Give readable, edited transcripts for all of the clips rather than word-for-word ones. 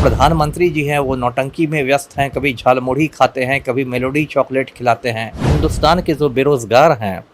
प्रधानमंत्री जी हैं वो नौटंकी में व्यस्त हैं, कभी झालमुड़ी खाते हैं, कभी मेलोडी चॉकलेट खिलाते हैं। हिंदुस्तान के जो बेरोजगार हैं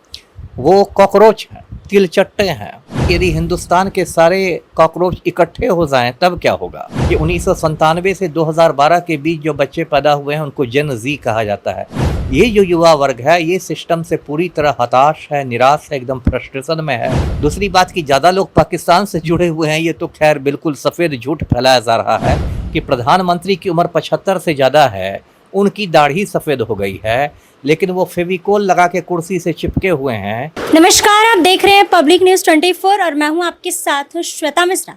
वो कॉकरोच हैं, तिलचट्टे हैं। यदि हिंदुस्तान के सारे कॉकरोच इकट्ठे हो जाएं तब क्या होगा। ये 1997 से 2012 के बीच जो बच्चे पैदा हुए हैं उनको जेन ज़ी कहा जाता है। ये जो युवा वर्ग है ये सिस्टम से पूरी तरह हताश है, निराश है, एकदम फ्रस्ट्रेशन में है। दूसरी बात कि ज़्यादा लोग पाकिस्तान से जुड़े हुए हैं, ये तो खैर बिल्कुल सफ़ेद झूठ फैलाया जा रहा है कि प्रधानमंत्री की उम्र 75 से ज़्यादा है, उनकी दाढ़ी सफ़ेद हो गई है, लेकिन वो फेविकोल लगा के कुर्सी से चिपके हुए हैं। नमस्कार, आप देख रहे हैं पब्लिक न्यूज़ 24 और मैं हूं आपके साथ श्वेता मिश्रा।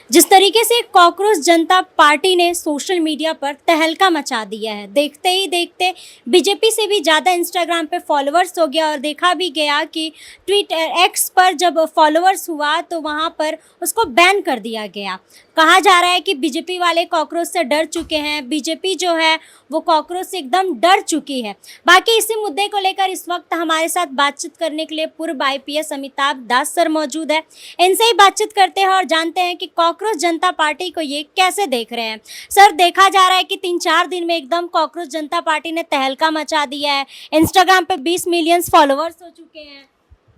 जिस तरीके से कॉकरोच जनता पार्टी ने सोशल मीडिया पर तहलका मचा दिया है, देखते ही देखते बीजेपी से भी ज़्यादा इंस्टाग्राम पे फॉलोअर्स हो गया और देखा भी गया कि ट्विटर एक्स पर जब फॉलोअर्स हुआ तो वहाँ पर उसको बैन कर दिया गया। कहा जा रहा है कि बीजेपी वाले कॉकरोच से डर चुके हैं, बीजेपी जो है वो कॉकरोच से एकदम डर चुकी है। बाकी इसी मुद्दे को लेकर इस वक्त हमारे साथ बातचीत करने के लिए पूर्व IPS अमिताभ दास सर मौजूद है। इनसे ही बातचीत करते हैं और जानते हैं कि कॉकरोच जनता पार्टी को ये कैसे देख रहे हैं। सर, देखा जा रहा है कि 3-4 दिन में एकदम कॉकरोच जनता पार्टी ने तहलका मचा दिया है। इंस्टाग्राम पे 20 मिलियन फॉलोअर्स हो चुके हैं।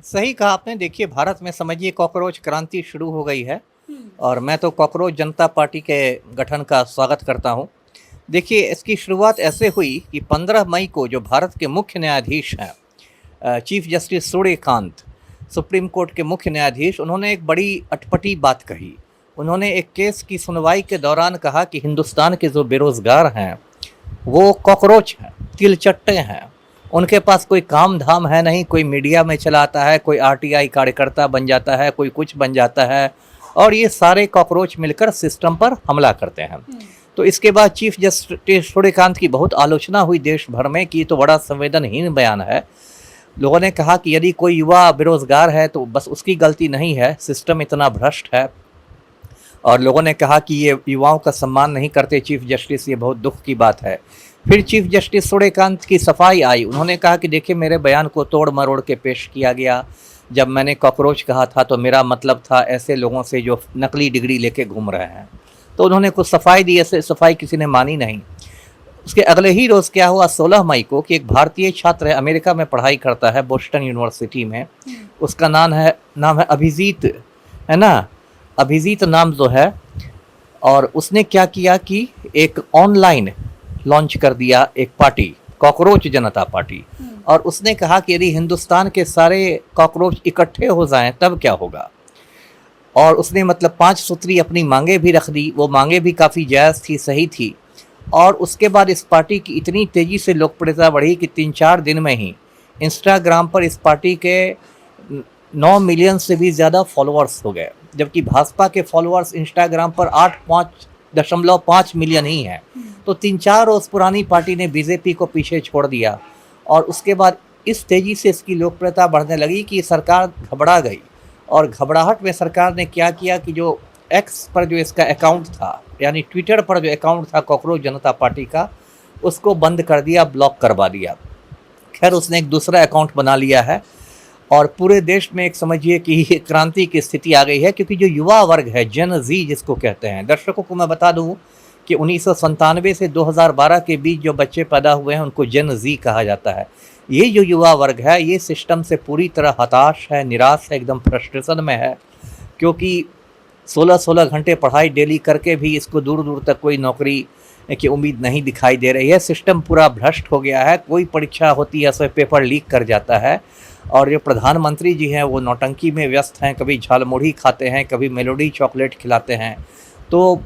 सही कहा आपने। देखिए, भारत में समझिए कॉकरोच क्रांति शुरू हो गई है और मैं तो कॉकरोच जनता पार्टी के गठन का स्वागत करता हूं। देखिए, इसकी शुरुआत ऐसे हुई कि 15 मई को जो भारत के मुख्य न्यायाधीश हैं, chief justice Suryakant, supreme court के मुख्य न्यायाधीश, उन्होंने एक बड़ी अटपटी बात कही। उन्होंने एक केस की सुनवाई के दौरान कहा कि हिंदुस्तान के जो बेरोज़गार हैं वो कॉकरोच हैं, तिलचट्टे हैं। उनके पास कोई काम धाम है नहीं, कोई मीडिया में चला आता है, कोई RTI कार्यकर्ता बन जाता है, कोई कुछ बन जाता है और ये सारे कॉकरोच मिलकर सिस्टम पर हमला करते हैं। तो इसके बाद चीफ जस्टिस सूर्यकांत की बहुत आलोचना हुई देश भर में कि ये तो बड़ा संवेदनहीन बयान है। लोगों ने कहा कि यदि कोई युवा बेरोजगार है तो बस उसकी गलती नहीं है, सिस्टम इतना भ्रष्ट है। और लोगों ने कहा कि ये युवाओं का सम्मान नहीं करते चीफ जस्टिस, ये बहुत दुख की बात है। फिर चीफ जस्टिस सूर्यकांत की सफाई आई। उन्होंने कहा कि देखिए, मेरे बयान को तोड़ मरोड़ के पेश किया गया। जब मैंने कॉकरोच कहा था तो मेरा मतलब था ऐसे लोगों से जो नकली डिग्री लेके घूम रहे हैं। तो उन्होंने कुछ सफाई दी, ऐसे सफाई किसी ने मानी नहीं। उसके अगले ही रोज़ क्या हुआ, 16 मई को, कि एक भारतीय छात्र है, अमेरिका में पढ़ाई करता है, बोस्टन यूनिवर्सिटी में। उसका नाम है अभिजीत, है ना, अभिजीत नाम जो है। और उसने क्या किया कि एक ऑनलाइन लॉन्च कर दिया एक पार्टी, कॉकरोच जनता पार्टी। और उसने कहा कि यदि हिंदुस्तान के सारे कॉकरोच इकट्ठे हो जाएं तब क्या होगा। और उसने मतलब 5 सूत्री अपनी मांगे भी रख दी। वो मांगे भी काफ़ी जायज़ थी, सही थी। और उसके बाद इस पार्टी की इतनी तेज़ी से लोकप्रियता बढ़ी कि 3-4 दिन में ही इंस्टाग्राम पर इस पार्टी के 9 मिलियन से भी ज़्यादा फॉलोअर्स हो गए, जबकि भाजपा के फॉलोअर्स इंस्टाग्राम पर 8.5 मिलियन ही हैं। तो 3-4 रोज़ पुरानी पार्टी ने बीजेपी को पीछे छोड़ दिया। और उसके बाद इस तेज़ी से इसकी लोकप्रियता बढ़ने लगी कि सरकार घबरा गई। और घबराहट में सरकार ने क्या किया कि जो एक्स पर जो इसका अकाउंट था, यानी ट्विटर पर जो अकाउंट था कॉकरोच जनता पार्टी का, उसको बंद कर दिया, ब्लॉक करवा दिया। खैर, उसने एक दूसरा अकाउंट बना लिया है और पूरे देश में एक समझिए कि क्रांति की स्थिति आ गई है। क्योंकि जो युवा वर्ग है, जेन ज़ी जिसको कहते हैं, दर्शकों को मैं बता दूं कि 1997 से 2012 के बीच जो बच्चे पैदा हुए हैं उनको जेन ज़ी कहा जाता है। ये जो युवा वर्ग है ये सिस्टम से पूरी तरह हताश है, निराश है, एकदम फ्रस्ट्रेशन में है। क्योंकि 16-16 घंटे पढ़ाई डेली करके भी इसको दूर दूर तक कोई नौकरी की उम्मीद नहीं दिखाई दे रही है। सिस्टम पूरा भ्रष्ट हो गया है। कोई परीक्षा होती है उसमें पेपर लीक कर जाता है। और जो प्रधानमंत्री जी हैं वो नौटंकी में व्यस्त हैं, कभी झालमुड़ी खाते हैं, कभी मेलोडी चॉकलेट खिलाते हैं। तो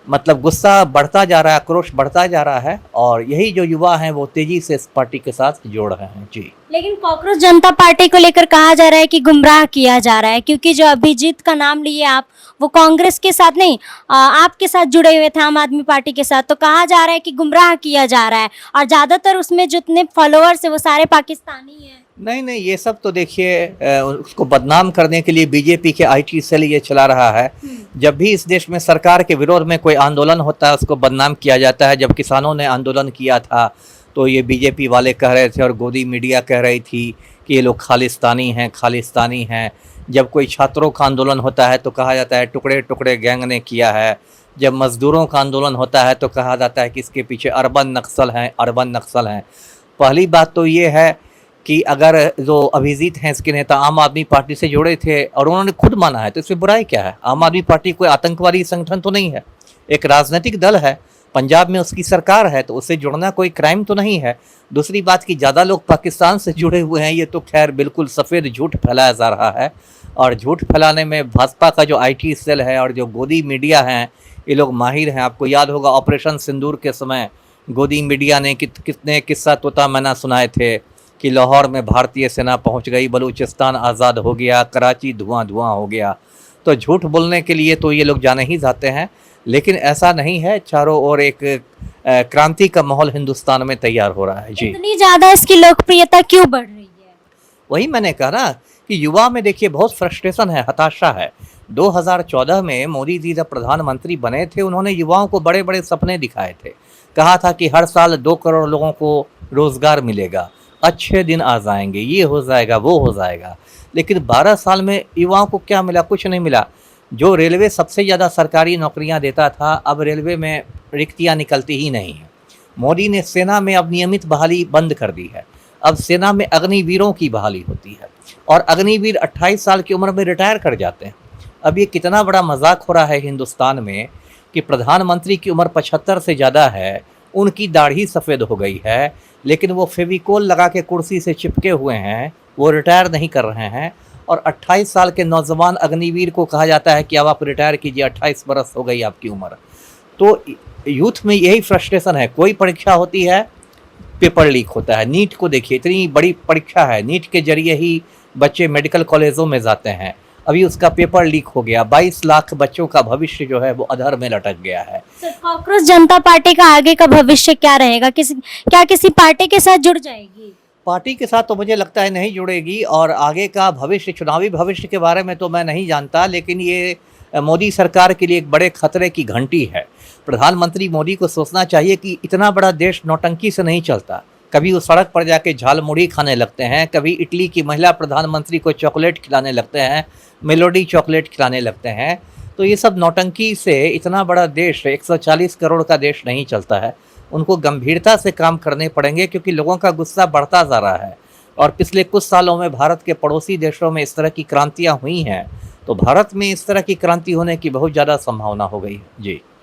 मतलब गुस्सा बढ़ता जा रहा है, आक्रोश बढ़ता जा रहा है और यही जो युवा हैं वो तेजी से इस पार्टी के साथ जोड़ रहे हैं। जी, लेकिन कॉकरोच जनता पार्टी को लेकर कहा जा रहा है कि गुमराह किया जा रहा है, क्योंकि जो अभिजीत का नाम लिए आप, वो कांग्रेस के साथ नहीं, आपके साथ जुड़े हुए थे, आम आदमी पार्टी के साथ। तो कहा जा रहा है कि गुमराह किया जा रहा है और ज़्यादातर उसमें जितने फॉलोअर्स है वो सारे पाकिस्तानी हैं। नहीं, ये सब तो देखिए उसको बदनाम करने के लिए बीजेपी के IT सेल ये चला रहा है। जब भी इस देश में सरकार के विरोध में कोई आंदोलन होता है उसको बदनाम किया जाता है। जब किसानों ने आंदोलन किया था तो ये बीजेपी वाले कह रहे थे और गोदी मीडिया कह रही थी कि ये लोग खालिस्तानी हैं। जब कोई छात्रों का आंदोलन होता है तो कहा जाता है टुकड़े टुकड़े गैंग ने किया है। जब मजदूरों का आंदोलन होता है तो कहा जाता है कि इसके पीछे अर्बन नक्सल हैं, अर्बन नक्सल हैं। पहली बात तो ये है कि अगर जो अभिजीत हैं इसके नेता आम आदमी पार्टी से जुड़े थे और उन्होंने खुद माना है तो इसमें बुराई क्या है। आम आदमी पार्टी कोई आतंकवादी संगठन तो नहीं है, एक राजनीतिक दल है, पंजाब में उसकी सरकार है, तो उससे जुड़ना कोई क्राइम तो नहीं है। दूसरी बात कि ज़्यादा लोग पाकिस्तान से जुड़े हुए हैं, ये तो खैर बिल्कुल सफ़ेद झूठ फैलाया जा रहा है। और झूठ फैलाने में भाजपा का जो IT सेल है और जो गोदी मीडिया हैं, ये लोग माहिर हैं। आपको याद होगा ऑपरेशन सिंदूर के समय गोदी मीडिया ने कितने किस्सा तोता मैना सुनाए थे कि लाहौर में भारतीय सेना पहुंच गई, बलूचिस्तान आज़ाद हो गया, कराची धुआं धुआं हो गया। तो झूठ बोलने के लिए तो ये लोग जाने ही जाते हैं, लेकिन ऐसा नहीं है। चारों ओर एक क्रांति का माहौल हिंदुस्तान में तैयार हो रहा है। जी, इतनी ज़्यादा इसकी लोकप्रियता क्यों बढ़ रही है? वही मैंने कहा ना कि युवा में देखिए बहुत फ्रस्ट्रेशन है, हताशा है। 2014 में मोदी जी जब प्रधानमंत्री बने थे, उन्होंने युवाओं को बड़े बड़े सपने दिखाए थे। कहा था कि हर साल 2 करोड़ लोगों को रोजगार मिलेगा, अच्छे दिन आ जाएंगे, ये हो जाएगा, वो हो जाएगा। लेकिन 12 साल में युवाओं को क्या मिला? कुछ नहीं मिला। जो रेलवे सबसे ज़्यादा सरकारी नौकरियां देता था, अब रेलवे में रिक्तियां निकलती ही नहीं हैं। मोदी ने सेना में अब नियमित बहाली बंद कर दी है। अब सेना में अग्निवीरों की बहाली होती है और अग्निवीर 28 साल की उम्र में रिटायर कर जाते हैं। अब ये कितना बड़ा मजाक हो रहा है हिंदुस्तान में कि प्रधानमंत्री की उम्र 75 से ज़्यादा है, उनकी दाढ़ी सफ़ेद हो गई है, लेकिन वो फेविकोल लगा के कुर्सी से चिपके हुए हैं, वो रिटायर नहीं कर रहे हैं। और 28 साल के नौजवान अग्निवीर को कहा जाता है कि अब आप रिटायर कीजिए, 28 बरस हो गई आपकी उम्र। तो यूथ में यही फ्रस्ट्रेशन है। कोई परीक्षा होती है, पेपर लीक होता है। नीट को देखिए, इतनी बड़ी परीक्षा है, नीट के जरिए ही बच्चे मेडिकल कॉलेजों में जाते हैं, अभी उसका पेपर लीक हो गया। 22 लाख बच्चों का भविष्य जो है वो अधर में लटक गया है। सर, कांग्रेस जनता पार्टी का आगे का भविष्य क्या रहेगा? क्या किसी पार्टी के साथ जुड़ जाएगी? पार्टी के साथ तो मुझे लगता है नहीं जुड़ेगी, और आगे का भविष्य, चुनावी भविष्य के बारे में तो मैं नहीं जानता, लेकिन ये मोदी सरकार के लिए एक बड़े खतरे की घंटी है। प्रधानमंत्री मोदी को सोचना चाहिए कि इतना बड़ा देश नौटंकी से नहीं चलता। कभी वो सड़क पर जाके झाल मुड़ी खाने लगते हैं, कभी इटली की महिला प्रधानमंत्री को चॉकलेट खिलाने लगते हैं, मेलोडी चॉकलेट खिलाने लगते हैं। तो ये सब नौटंकी से इतना बड़ा देश, 140 करोड़ का देश नहीं चलता है। उनको गंभीरता से काम करने पड़ेंगे, क्योंकि लोगों का गुस्सा बढ़ता जा रहा है। और पिछले कुछ सालों में भारत के पड़ोसी देशों में इस तरह की क्रांतियाँ हुई हैं, तो भारत में इस तरह की क्रांति होने की बहुत ज़्यादा संभावना हो गई है। जी।